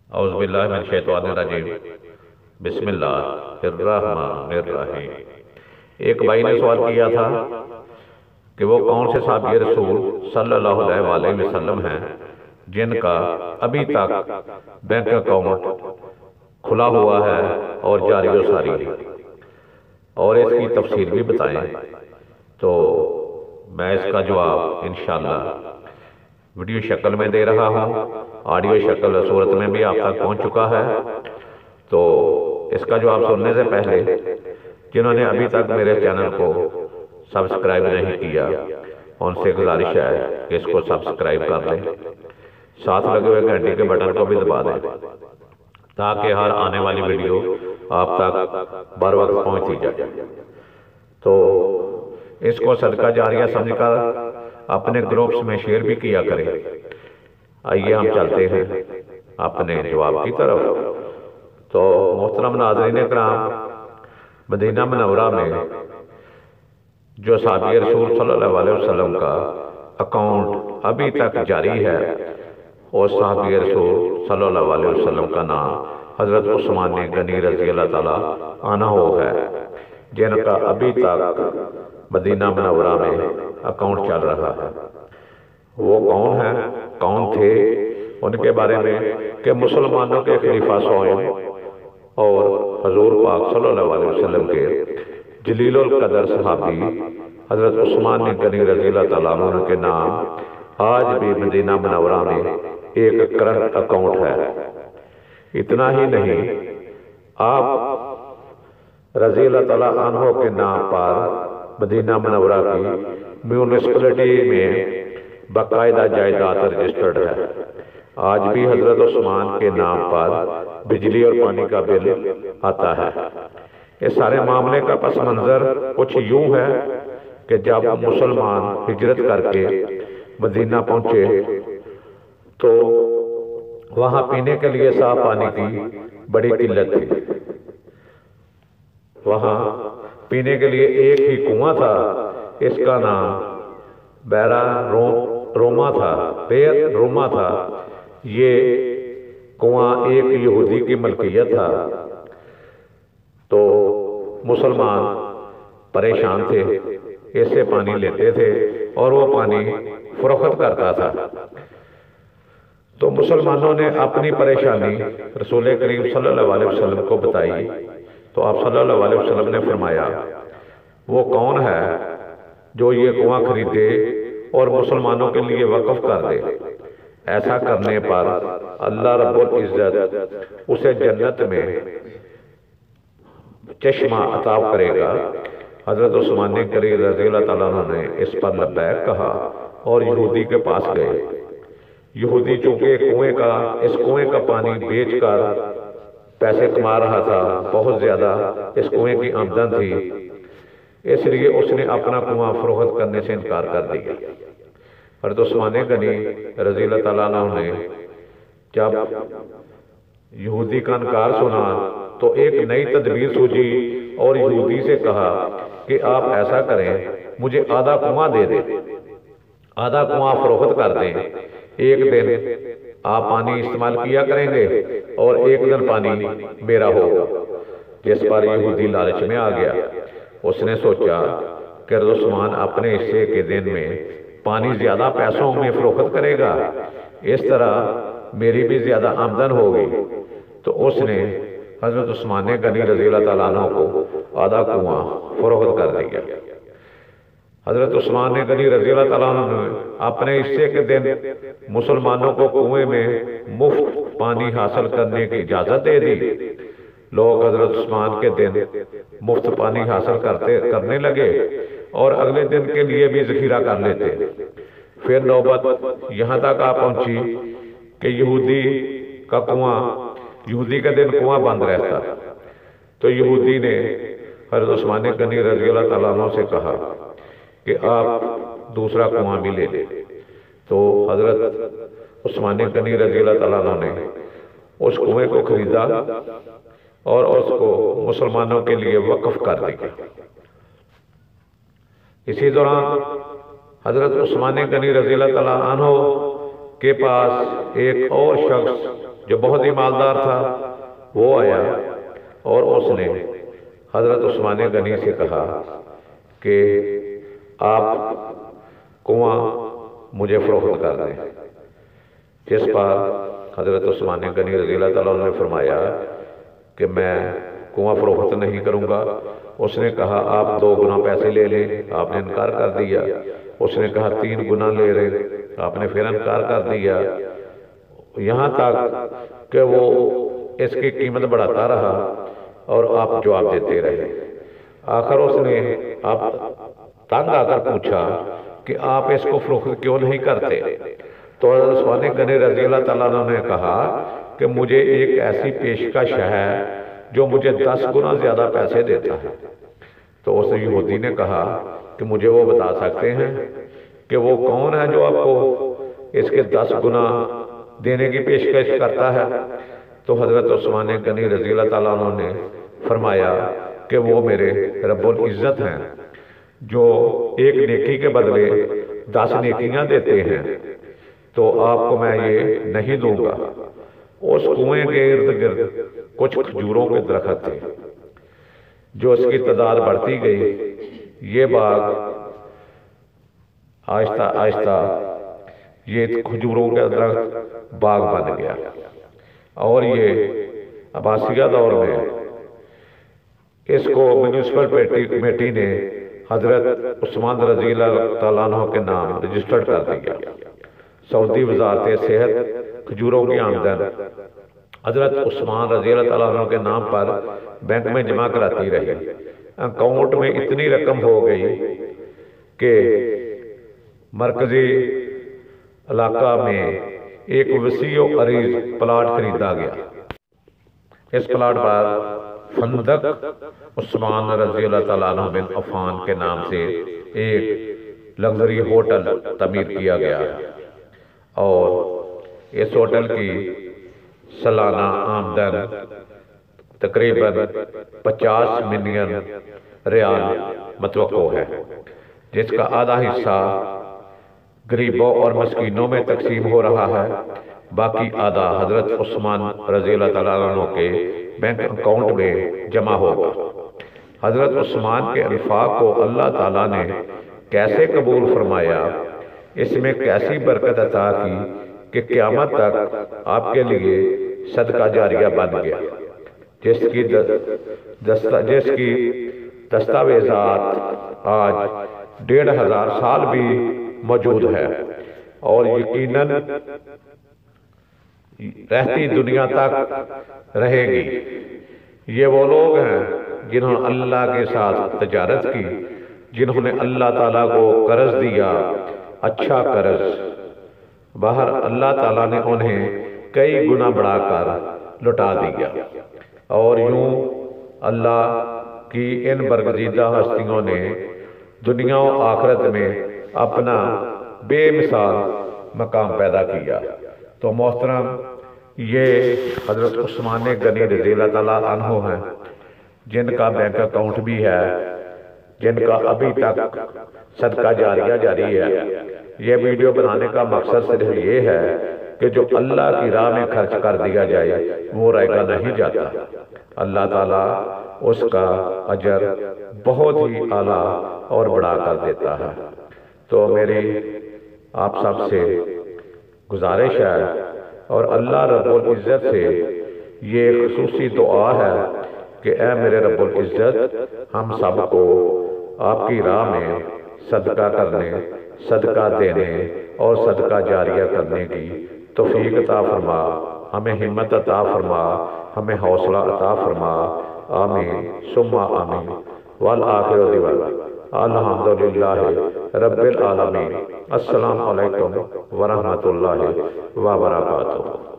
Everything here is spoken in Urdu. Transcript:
اعوذ باللہ من الشیطان الرجیم بسم اللہ الرحمن الرحیم۔ ایک بھائی نے سوال کیا تھا کہ وہ کون سے صحابی رسول صلی اللہ علیہ وسلم ہیں جن کا ابھی تک بینک اکاؤنٹ کھلا ہوا ہے اور جاری و ساری ہے، اور اس کی تفصیل بھی بتائیں۔ تو میں اس کا جواب انشاءاللہ ویڈیو شکل میں دے رہا ہوں، آڈیو شکل صورت میں بھی آپ تک پہنچ چکا ہے۔ تو اس کا جواب سننے سے پہلے جنہوں نے ابھی تک میرے چینل کو سبسکرائب نہیں کیا، ان سے گزارش ہے کہ اس کو سبسکرائب کر لیں، ساتھ لگے ہوئے گھنٹی کے بٹن کو بھی دبا دیں تاکہ ہر آنے والی ویڈیو آپ تک بر وقت پہنچتی جائے۔ تو اس کو صدقہ جاریہ سمجھ کر اپنے گروپس میں شیئر بھی کیا کریں۔ آئیے ہم چلتے ہیں اپنے جواب کی طرف۔ تو محترم ناظرین کرام، مدینہ منورہ میں جو صحابی رسول صلی اللہ علیہ وسلم کا اکاؤنٹ ابھی تک جاری ہے، اور صحابی رسول صلی اللہ علیہ وسلم کا نام حضرت عثمان غنی رضی اللہ تعالیٰ عنہ ہے، جن کا ابھی تک مدینہ منورہ میں اکاؤنٹ چل رہا ہے۔ وہ کون ہیں، کون تھے، ان کے بارے میں کہ مسلمانوں کے خلیفہ سوئم اور حضور پاک صلی اللہ علیہ وسلم کے جلیل القدر صحابی حضرت عثمان غنی رضی اللہ تعالیٰ عنہ کے نام آج بھی مدینہ منورہ میں ایک کرنٹ اکاؤنٹ ہے۔ اتنا ہی نہیں، آپ رضی اللہ تعالیٰ عنہ کے نام پر مدینہ منورہ کی میونسپلٹی میں باقاعدہ جائیداد رجسٹرڈ ہے۔ آج بھی حضرت عثمان کے نام پر بجلی اور پانی کا بل آتا ہے۔ اس سارے معاملے کا پس منظر کچھ یوں ہے کہ جب مسلمان ہجرت کر کے مدینہ پہنچے تو وہاں پینے کے لیے صاف پانی کی بڑی قلت تھی۔ وہاں پینے کے لیے ایک ہی کنواں تھا، اس کا نام بیرا روما تھا۔ یہ کنواں ایک یہودی کی ملکیت تھا۔ تو مسلمان پریشان تھے، اس سے پانی لیتے تھے اور وہ پانی فروخت کرتا تھا۔ تو مسلمانوں نے اپنی پریشانی رسول کریم صلی اللہ علیہ وسلم کو بتائی، تو آپ صلی اللہ علیہ وسلم نے فرمایا وہ کون ہے جو یہ کنواں خریدے اور مسلمانوں کے لیے وقف کر دے؟ ایسا کرنے پر اللہ رب العزت اسے جنت میں چشمہ عطا کرے گا۔ حضرت عثمان غنی رضی اللہ تعالیٰ عنہ نے اس پر لبیک کہا اور یہودی کے پاس گئے۔ یہودی چونکہ اس کنویں کا پانی بیچ کر پیسے کما رہا تھا، بہت زیادہ اس کنویں کی آمدن تھی، اس لیے اس نے اپنا کنواں فروخت کرنے سے انکار کر دیا۔ حضرت عثمان غنی رضی اللہ تعالیٰ عنہ نے جب یہودی کا انکار سنا تو ایک نئی تدبیر سوچی اور یہودی سے کہا کہ آپ ایسا کریں، مجھے آدھا کنواں دے دیں، آدھا کنواں فروخت کر دیں، ایک دن آپ پانی استعمال کیا کریں گے اور ایک دن پانی میرا ہوگا۔ جس پر یہودی لالچ میں آ گیا، اس نے سوچا کہ حضرت عثمان اپنے حصے کے دن میں پانی زیادہ پیسوں میں فروخت کرے گا، اس طرح میری بھی زیادہ آمدن ہوگی۔ تو اس نے حضرت عثمان غنی رضی اللہ تعالیٰ عنہ کو آدھا کنواں فروخت کر دیا۔ حضرت عثمان غنی رضی اللہ تعالیٰ عنہ نے اپنے حصے کے دن مسلمانوں کو کنویں میں مفت پانی حاصل کرنے کی اجازت دے دی۔ لوگ حضرت عثمان کے دن مفت پانی حاصل کرنے لگے اور اگلے دن کے لیے بھی ذخیرہ کر لیتے۔ پھر نوبت یہاں تک آ پہنچی کہ یہودی کا دن کنواں بند رہتا، تو یہودی نے حضرت عثمان غنی رضی اللہ تعالیٰ عنہ سے کہا کہ آپ دوسرا کنواں بھی لے لیں۔ تو حضرت عثمان غنی رضی اللہ تعالیٰ عنہ نے اس کنویں کو خریدا اور اس کو مسلمانوں کے لیے وقف کر دیا۔ اسی دوران حضرت عثمان غنی رضی اللہ تعالیٰ عنہ کے پاس ایک اور شخص جو بہت ہی مالدار تھا وہ آیا اور اس نے حضرت عثمان غنی سے کہا کہ آپ کنواں مجھے فروخت کر دیں، جس پر حضرت عثمان غنی رضی اللہ تعالیٰ عنہ نے فرمایا کہ میں کنواں فروخت نہیں کروں گا۔ اس نے کہا آپ 2 گنا پیسے لے لیں، آپ نے انکار کر دیا۔ اس نے کہا 3 گنا لے رہے، آپ نے پھر انکار کر دیا، یہاں تک کہ وہ اس کی قیمت بڑھاتا رہا اور آپ جواب دیتے رہے۔ آخر اس نے آپ تنگ آ کر پوچھا کہ آپ اس کو فروخت کیوں نہیں کرتے؟ تو حضرت عثمان غنی رضی اللہ تعالیٰ عنہ نے کہا کہ مجھے ایک ایسی پیشکش ہے جو مجھے 10 گنا زیادہ پیسے دیتا ہے۔ تو اس یہودی نے کہا کہ مجھے وہ بتا سکتے ہیں کہ وہ کون ہے جو آپ کو اس کے 10 گنا دینے کی پیشکش کرتا ہے؟ تو حضرت عثمان غنی رضی اللہ تعالیٰ عنہ نے فرمایا کہ وہ میرے رب العزت ہیں جو ایک نیکی کے بدلے 10 نیکیاں دیتے ہیں، تو آپ کو میں یہ نہیں دوں گا۔ اس کنویں کے ارد گرد کچھ کھجوروں کے درخت تھے، جو اس کی تعداد بڑھتی گئی، یہ باغ آہستہ آہستہ یہ کھجوروں کا درخت باغ بن گیا، اور یہ عباسیہ دور میں اس کو میونسپل کمیٹی نے حضرت عثمان رضی اللہ تعالیٰ عنہ کے نام رجسٹرڈ کر دیا۔ سعودی وزارت صحت کھجوروں کی آمدن حضرت عثمان رضی اللہ تعالیٰ عنہ کے نام پر بینک میں جمع کراتی رہی۔ اکاؤنٹ میں اتنی رقم ہو گئی کہ مرکزی علاقہ میں ایک وسیع و عریض پلاٹ خریدا گیا۔ اس پلاٹ پر فندق عثمان رضی اللہ تعالیٰ عنہ بن عفان کے نام سے ایک لگژری ہوٹل تعمیر کیا گیا، اور اس ہوٹل کی سالانہ آمدن تقریباً 50 ملین ریال متوقع ہے، جس کا آدھا حصہ غریبوں اور مسکینوں میں تقسیم ہو رہا ہے، باقی آدھا حضرت عثمان رضی اللہ تعالیٰ عنہ کے بینک اکاؤنٹ میں جمع ہوگا۔ حضرت عثمان کے انفاق کو اللہ تعالیٰ نے کیسے قبول فرمایا، اس میں کیسی برکت عطا کی کہ قیامت تک آپ کے لیے صدقہ جاریہ بن گیا، جس کی دستاویزات آج 1500 سال بھی موجود ہے، اور یقیناً رہتی دنیا تک رہے گی۔ یہ وہ لوگ ہیں جنہوں نے اللہ کے ساتھ تجارت کی، جنہوں نے اللہ تعالیٰ کو قرض دیا، اچھا قرض، باہر اللہ تعالیٰ نے انہیں کئی گنا بڑھا کر لٹا دیا، اور یوں اللہ کی ان برگزیدہ ہستیوں نے دنیا و آخرت میں اپنا بے مثال مقام پیدا کیا۔ تو محترم، یہ حضرت عثمان غنی رضی اللہ تعالیٰ عنہ ہیں، جن کا بینک اکاؤنٹ بھی ہے، جن کا ابھی تک صدقہ جاریہ جاری ہے۔ یہ ویڈیو بنانے کا مقصد صرف یہ ہے کہ جو اللہ کی راہ میں خرچ کر دیا جائے وہ رائگاں نہیں جاتا، اللہ تعالیٰ اس کا اجر بہت ہی اعلیٰ اور بڑھا کر دیتا ہے۔ تو میری آپ سب سے گزارش ہے، اور اللہ رب العزت سے یہ خصوصی دعا ہے کہ اے میرے رب العزت، ہم سب کو آپ کی راہ میں صدقہ کرنے، صدقہ دینے اور صدقہ جاریہ کرنے کی توفیق عطا فرما، ہمیں ہمت عطا فرما، ہمیں حوصلہ عطا فرما، آمین ثم آمین۔ والآخر دعوانا الحمدللہ رب العالمین۔ السلام علیکم ورحمۃ اللہ وبرکاتہ۔